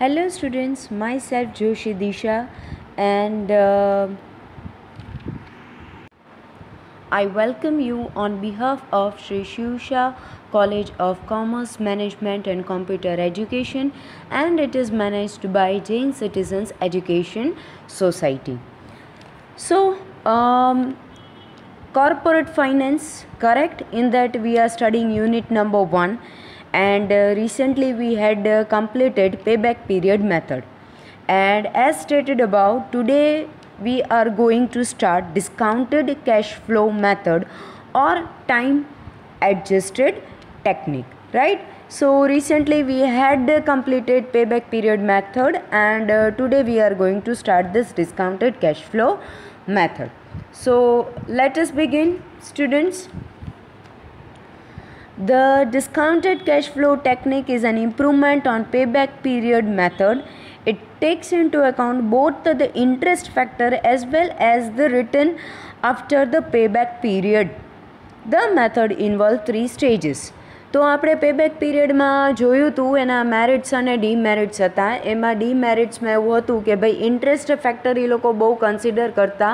Hello students, myself Joshi Disha and I welcome you on behalf of Sri Shivsha College of Commerce, Management and Computer Education, and it is managed by Jain Citizens Education Society. So, corporate finance, correct? In that we are studying unit number 1, and recently we had completed payback period method. And as stated above, today we are going to start discounted cash flow method or time adjusted technique, right? So recently we had completed payback period method, and today we are going to start this discounted cash flow method. So let us begin, students. The discounted cash flow technique is an improvement on payback period method. It takes into account both the interest factor as well as the return after the payback period. The method involves 3 stages. તો આપણે પેબેક પીરિયડમાં જોયું હતું એના merits અને ડીમેરિટ્સ હતા. એમાં ડીમેરિટ્સમાં એવું હતું કે ભાઈ ઇન્ટરેસ્ટ ફેક્ટર એ લોકો બહુ કન્સિડર કરતા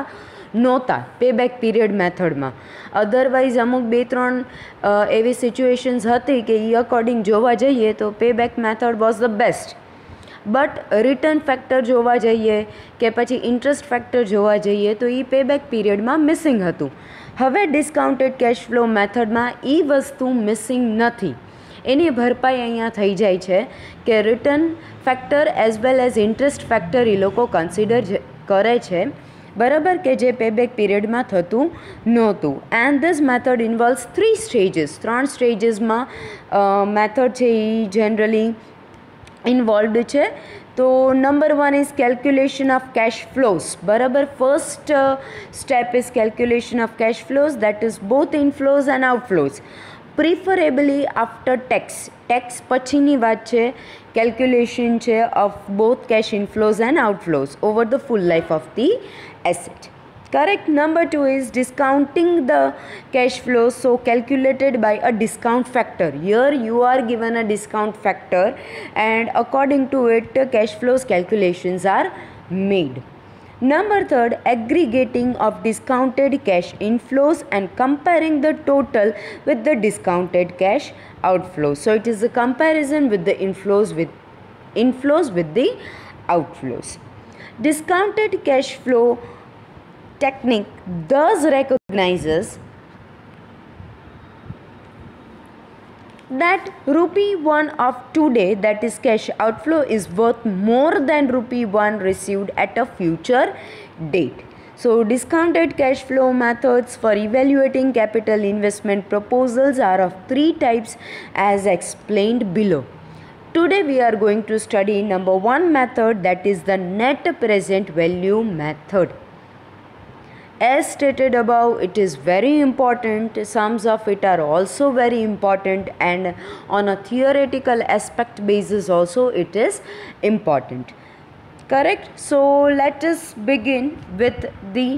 નહોતા પેબેક પીરિયડ મેથડમાં. અધરવાઇઝ અમુક 2-3 એવી સિચ્યુએશન્સ હતી કે એ અકોર્ડિંગ જોવા જઈએ તો payback method was the best. But return factor જોવા જઈએ કે પછી ઇન્ટરેસ્ટ ફેક્ટર જોવા જઈએ તો એ પેબેક પીરિયડમાં મિસિંગ હતું. હવે ડિસ્કાઉન્ટેડ કેશ ફ્લો મેથડમાં એ વસ્તુ મિસિંગ નથી, એની ભરપાઈ અહીંયા થઈ જાય છે કે return factor as well as interest factor એ લોકો કન્સિડર કરે છે, બરાબર, કે જે પેબેક પીરિયડમાં થતું નહોતું. And this method involves 3 stages. 3 સ્ટેજીસમાં મેથડ છે એ જનરલી ઇન્વોલ્વડ છે. તો number 1 is calculation of cash flows, બરાબર. First step is calculation of cash flows, that is both inflows and outflows, preferably after tax. Tax પછીની વાત છે, calculation છે of both cash inflows and outflows over the full life of the asset. Correct. Number 2 is discounting the cash flow, so calculated by a discount factor. Here you are given a discount factor and according to it cash flows calculations are made. Number 3, aggregating of discounted cash inflows and comparing the total with the discounted cash outflows. So it is a comparison with the inflows with the outflows. Discounted cash flow technique thus recognizes that ₹1 of today, that is cash outflow, is worth more than ₹1 received at a future date. So discounted cash flow methods for evaluating capital investment proposals are of 3 types as explained below. Today we are going to study number 1 method, that is the net present value method. As stated above, it is very important. Sums of it are also very important, and on a theoretical aspect basis also it is important. Correct? So let us begin with the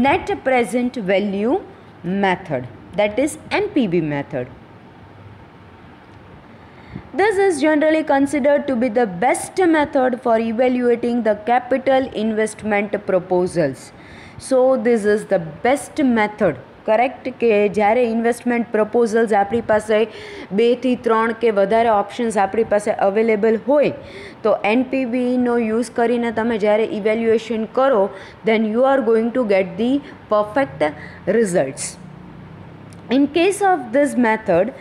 net present value method, that is NPV method. This is generally considered to be the best method for evaluating the capital investment proposals. So this is the best method, correct, કે જ્યારે investment પ્રપોઝલ્સ આપણી પાસે 2 થી 3 કે વધારે options આપણી પાસે available હોય તો એનપીવીનો યુઝ કરીને તમે જ્યારે ઇવેલ્યુએશન કરો then you are going to get the perfect results. In case of this method,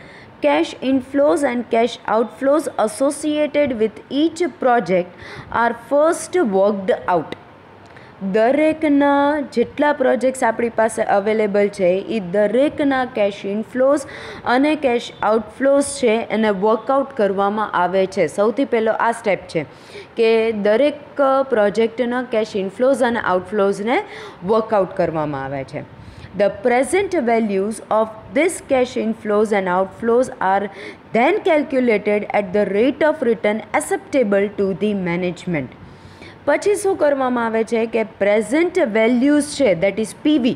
cash inflows and cash outflows associated with each project are first worked out. દરેકના જેટલા પ્રોજેક્ટ્સ આપણી પાસે અવેલેબલ છે એ દરેકના કેશ ઇનફ્લોઝ અને cache આઉટફ્લોઝ છે એને workout કરવામાં આવે છે. સૌથી પહેલો આ સ્ટેપ છે કે દરેક પ્રોજેક્ટના કેશ ઇનફ્લોઝ અને આઉટફ્લોઝને વર્કઆઉટ કરવામાં આવે છે. The present values of this cash inflows and outflows are then calculated at the rate of return acceptable to the management. પછી શું કરવામાં આવે છે કે પ્રેઝન્ટ વેલ્યુઝ છે, that is PV,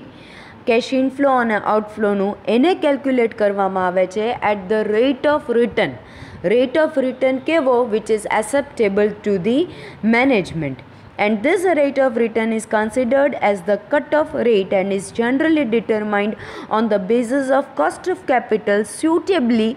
cash inflow અને આઉટફ્લોનું, એને કેલ્ક્યુલેટ કરવામાં આવે છે at the rate of return. rate of return કેવો which is acceptable to the management. And this rate of return is considered as the cut-off rate and is generally determined on the basis of cost of capital suitably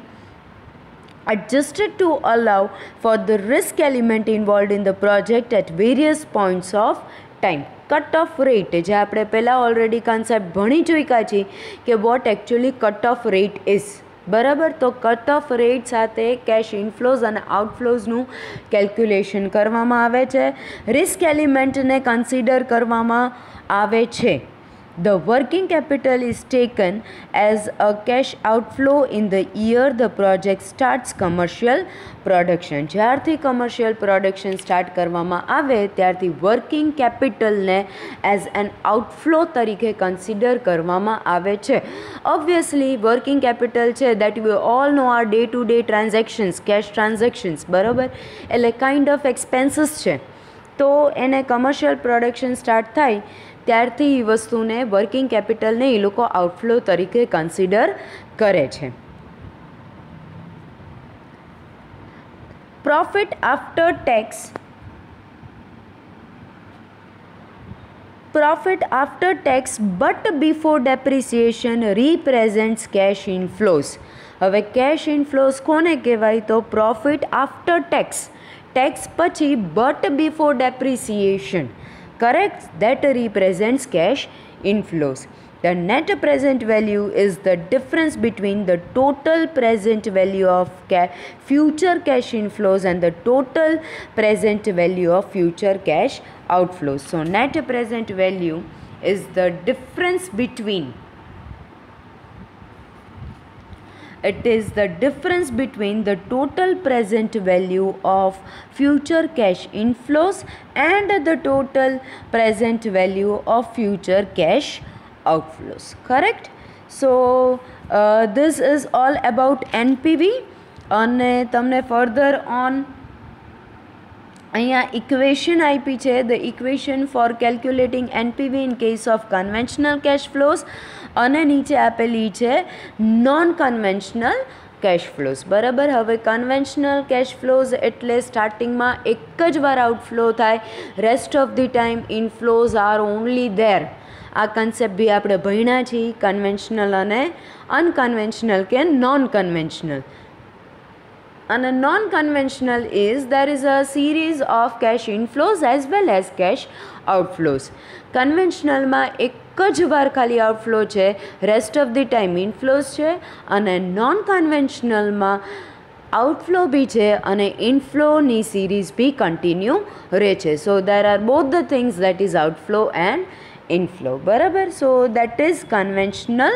adjusted to allow for the risk element involved in the project at various points of time. Cut off rate જે આપણે પહેલાં already concept ભણી ચૂક્યા છીએ કે what actually cut off rate is, બરાબર. તો cut off rate સાથે કેશ ઇનફ્લોઝ અને આઉટફ્લોઝનું કેલ્ક્યુલેશન કરવામાં આવે છે, રિસ્ક એલિમેન્ટને કન્સિડર કરવામાં આવે છે. The working capital is taken as a cash outflow in the year the project starts commercial production. જ્યારથી કમર્શિયલ પ્રોડક્શન સ્ટાર્ટ કરવામાં આવે ત્યારથી વર્કિંગ કેપિટલને એઝ એન આઉટફ્લો તરીકે કન્સિડર કરવામાં આવે છે. ઓબ્વિયસલી વર્કિંગ કેપિટલ છે that we all know are day to day transactions, cash transactions, બરાબર. એટલે કાઇન્ડ ઓફ એક્સપેન્સીસ છે. તો એને કમર્શિયલ પ્રોડક્શન સ્ટાર્ટ થાય ત્યારથી એ વસ્તુને વર્કિંગ કેપિટલને એ લોકો આઉટફ્લો તરીકે કન્સિડર કરે છે. Profit after tax, profit after tax but before depreciation represents cash inflows. હવે cash inflows કોને કહેવાય? તો profit after tax, tax પછી but before depreciation, correct, that represents cash inflows. The net present value is the difference between the total present value of future cash inflows and the total present value of future cash outflows. So net present value is the difference between, it is the difference between the total present value of future cash inflows and the total present value of future cash outflows, correct. So this is all about NPV. અને તમને further on અહીંયા equation આપી છે, the equation for calculating NPV in case of conventional cash flows, અને નીચે આપેલી છે non conventional cash flows, બરાબર. હવે કન્વેન્શનલ કેશ ફ્લોઝ એટલે સ્ટાર્ટિંગમાં એક જ વાર આઉટફ્લો થાય, rest of the time inflows are only there. આ કન્સેપ્ટ બી આપણે ભણ્યા છીએ, કન્વેન્શનલ અને અનકન્વેન્શનલ કે નોન કન્વેન્શનલ. અને non conventional is there is a series of cash inflows as well as cash outflows. કન્વેન્શનલમાં એક જ વાર ખાલી આઉટફ્લો છે, રેસ્ટ ઓફ ધી ટાઈમ ઇનફ્લોઝ છે, અને નોન કન્વેન્શનલમાં આઉટફ્લો બી છે અને ઇનફ્લોની સિરીઝ બી કન્ટિન્યુ રહે છે. So there are both the things that is outflow and inflow, બરાબર. So that is conventional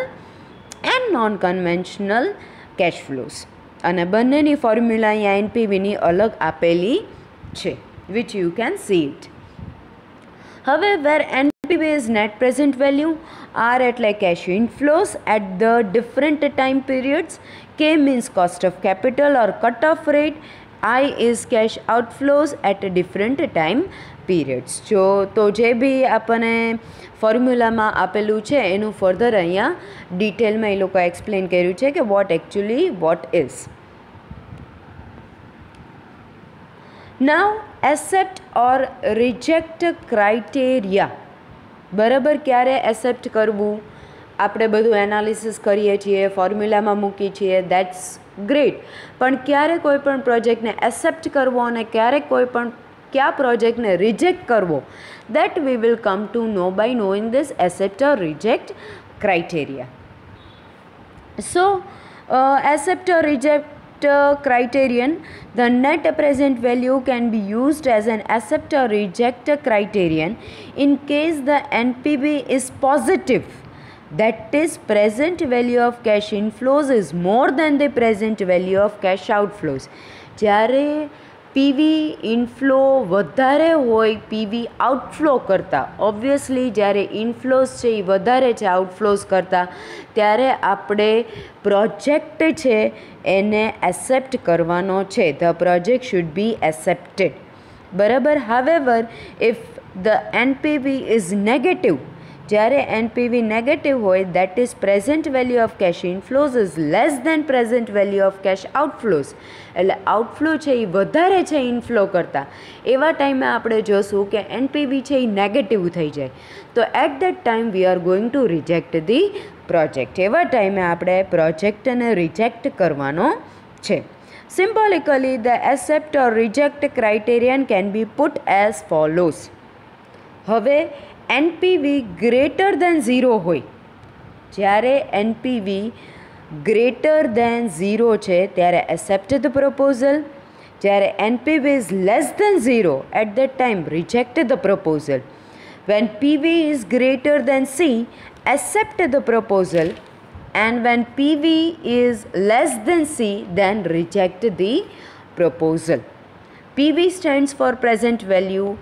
and non conventional cash flows. અને બંનેની ફોર્મ્યુલા અહીંયા એનપીવીની અલગ આપેલી છે, which you can see it. હવે where NPV is net present value, R એટલે cash inflows at the different time periods, K means cost of capital or cut off rate, I is cash outflows at different time periods. તો જે બી આપણને ફોર્મ્યુલામાં આપેલું છે એનું further અહીંયા ડિટેલમાં એ લોકો એક્સપ્લેન કર્યું છે કે what actually what is. Now accept or reject criteria, બરાબર. ક્યારે એક્સેપ્ટ કરવું, આપણે બધું એનાલિસિસ કરીએ છીએ, ફોર્મ્યુલામાં મૂકીએ છીએ, દેટ્સ ગ્રેટ. પણ ક્યારે કોઈ પણ પ્રોજેક્ટને એક્સેપ્ટ કરવો અને ક્યારે કોઈ પણ કયા પ્રોજેક્ટને રિજેક્ટ કરવો, that we will come to know by knowing this accept or reject criteria. So accept or reject criterion, the net present value can be used as an accept or reject criterion in case the NPV is positive, that is present value of cash inflows is more than the present value of cash outflows. જ્યારે PV inflow વધારે હોય PV outflow કરતાં, obviously જ્યારે ઇનફ્લોઝ છે એ વધારે છે આઉટફ્લોઝ કરતાં, ત્યારે આપણે પ્રોજેક્ટ છે એને એક્સેપ્ટ કરવાનો છે. The project should be accepted, બરાબર. However if the NPV is negative, જ્યારે NPV નેગેટિવ હોય that is present value of cash inflows is less than present value of cash outflows. એટલે આઉટફ્લો છે એ વધારે છે ઇનફ્લો કરતાં. એવા ટાઈમે આપણે જોશું કે NPV છે એ નેગેટિવ થઈ જાય. તો at that time we are going to reject the project. એવા ટાઈમે આપણે પ્રોજેક્ટને રિજેક્ટ કરવાનો છે. Symbolically the accept or reject criterion can be put as follows. હવે NPV ગ્રેટર દેન 0 હોય, જ્યારે NPV ગ્રેટર દેન 0 છે ત્યારે એક્સેપ્ટ ધ પ્રપોઝલ. જ્યારે NPV is less than 0 at that time reject the proposal. when PV is greater than C, accept the proposal, and when PV is less than C, then reject the proposal. PV stands for present value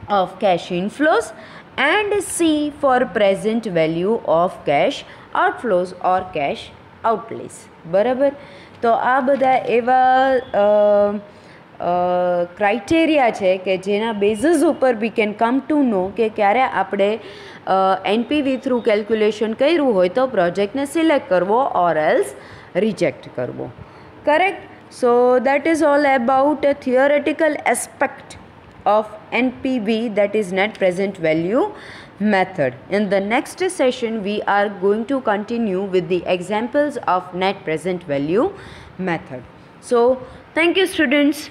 of cash inflows and C for present value of cash outflows or cash outlays. બરાબર. તો આ બધા એવા criteria છે કે જેના basis ઉપર we can come to નો કે ક્યારે આપણે NPV થ્રુ કેલ્ક્યુલેશન કર્યું હોય તો પ્રોજેક્ટને સિલેક્ટ કરવો ઓર એલ્સ રિજેક્ટ કરવો. Correct. So that is all about a theoretical aspect of NPV, that is net present value method. In the next session we are going to continue with the examples of net present value method. So thank you students.